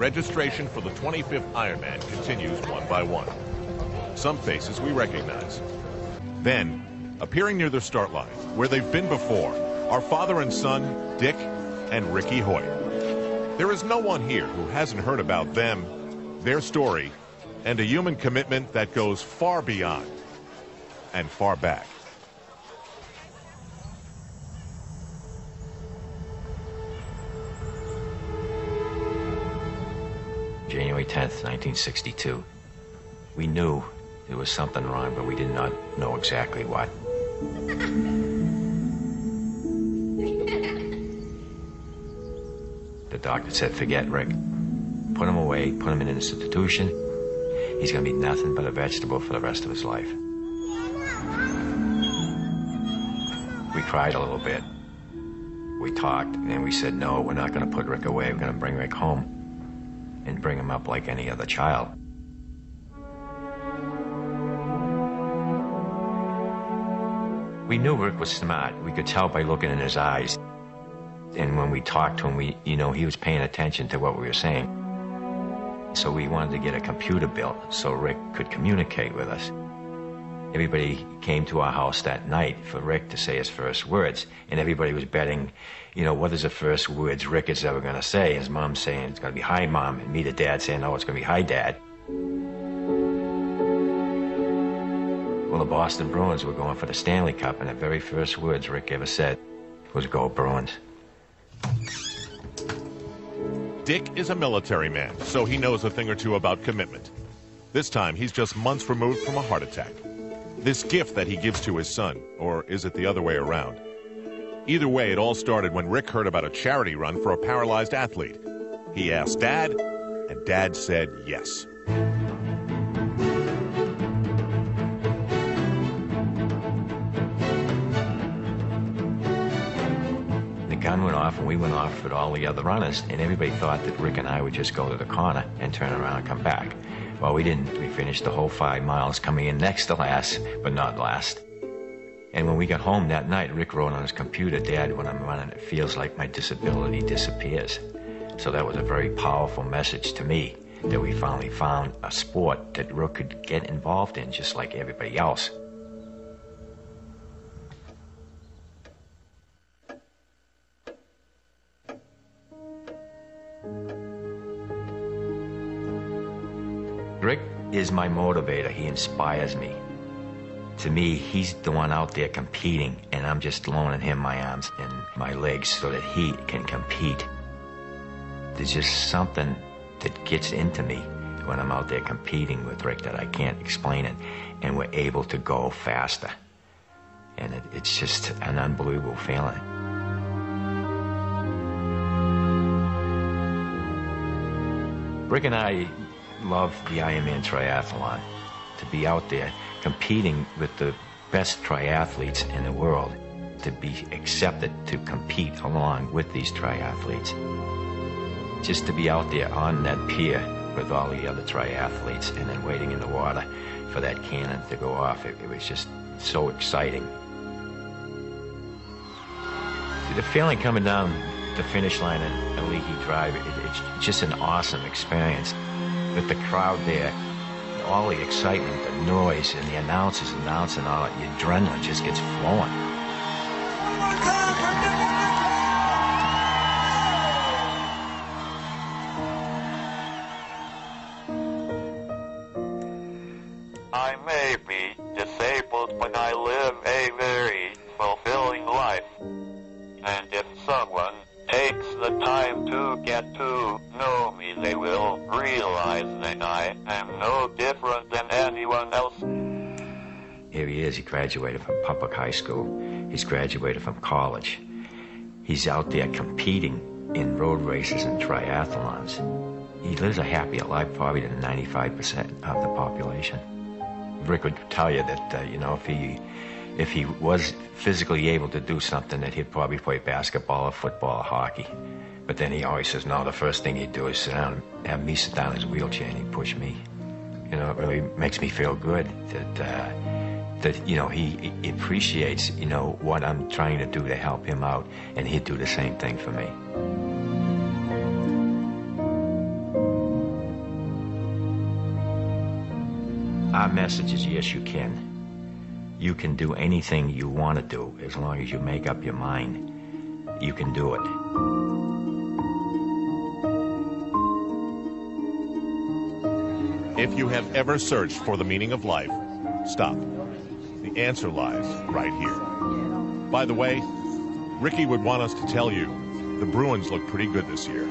registration for the 25th Ironman continues one by one. Some faces we recognize. Then, appearing near the start line, where they've been before, are father and son, Dick and Ricky Hoyer. There is no one here who hasn't heard about them, their story, and a human commitment that goes far beyond and far back. January 10th, 1962. We knew there was something wrong, but we did not know exactly what. The doctor said, forget Rick. Put him away, put him in an institution. He's going to be nothing but a vegetable for the rest of his life. We cried a little bit. We talked, and we said, no, we're not going to put Rick away. We're going to bring Rick home and bring him up like any other child. We knew Rick was smart. We could tell by looking in his eyes. And when we talked to him, he was paying attention to what we were saying. So we wanted to get a computer built so Rick could communicate with us. Everybody came to our house that night for Rick to say his first words, and everybody was betting, what is the first words Rick is ever going to say? His mom saying, it's going to be, hi, Mom, and me, the dad, saying, no, it's going to be, hi, Dad. Well, the Boston Bruins were going for the Stanley Cup, and the very first words Rick ever said was, go Bruins. Dick is a military man, so he knows a thing or two about commitment. This time, he's just months removed from a heart attack. This gift that he gives to his son, or is it the other way around? Either way, it all started when Rick heard about a charity run for a paralyzed athlete. He asked Dad, and Dad said yes. The gun went off, and we went off with all the other runners, and everybody thought that Rick and I would just go to the corner and turn around and come back. Well, we didn't. We finished the whole 5 miles, coming in next to last, but not last. And when we got home that night, Rick wrote on his computer, Dad, when I'm running, it feels like my disability disappears. So that was a very powerful message to me, that we finally found a sport that Rick could get involved in, just like everybody else. Rick is my motivator. He inspires me. To me, he's the one out there competing, and I'm just loaning him my arms and my legs so that he can compete. There's just something that gets into me when I'm out there competing with Rick that I can't explain it, and we're able to go faster. And it's just an unbelievable feeling. Rick and I love the Ironman triathlon, to be out there competing with the best triathletes in the world, to be accepted to compete along with these triathletes. Just to be out there on that pier with all the other triathletes and then waiting in the water for that cannon to go off, it was just so exciting. The feeling coming down the finish line in Aliki Drive, it's just an awesome experience. With the crowd there, all the excitement, the noise, and the announcers announcing all that, your adrenaline just gets flowing. I may be disabled, but I live a very fulfilling life. And if someone takes the time to get to know me, they will realize that I am no different than anyone else. Here he is. He graduated from public high school. He's graduated from college. He's out there competing in road races and triathlons. He lives a happier life probably than 95% of the population. Rick would tell you that, if he was physically able to do something, that he'd probably play basketball or football or hockey. But then he always says, no, the first thing he'd do is sit down, have me sit down in his wheelchair, and he'd push me. It really makes me feel good that he appreciates, what I'm trying to do to help him out, and he'd do the same thing for me. Our message is yes, you can. You can do anything you want to do as long as you make up your mind. You can do it. If you have ever searched for the meaning of life, stop. The answer lies right here. By the way, Ricky would want us to tell you the Bruins look pretty good this year.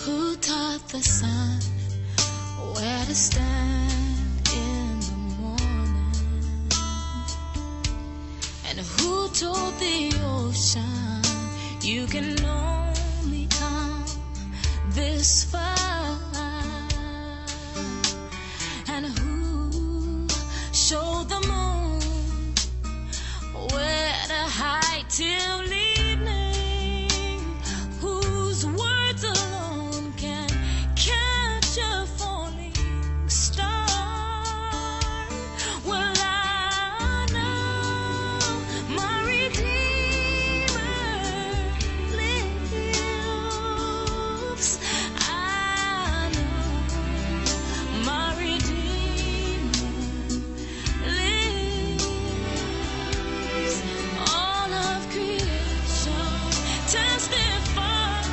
Who taught the sun where to stand in the morning? And who told the ocean you can only come this far? And who showed the moon where to hide till evening? Whose words alone can catch a falling star? Well, I know my Redeemer lives. I know my Redeemer lives. All of creation testifies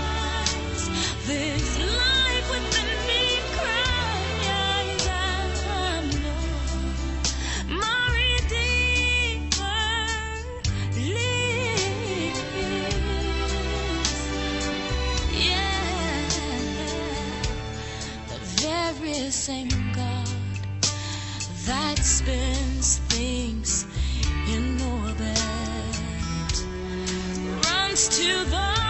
this life within me cries. I know my Redeemer lives. Yeah, the very same God that spins things in orbit runs to the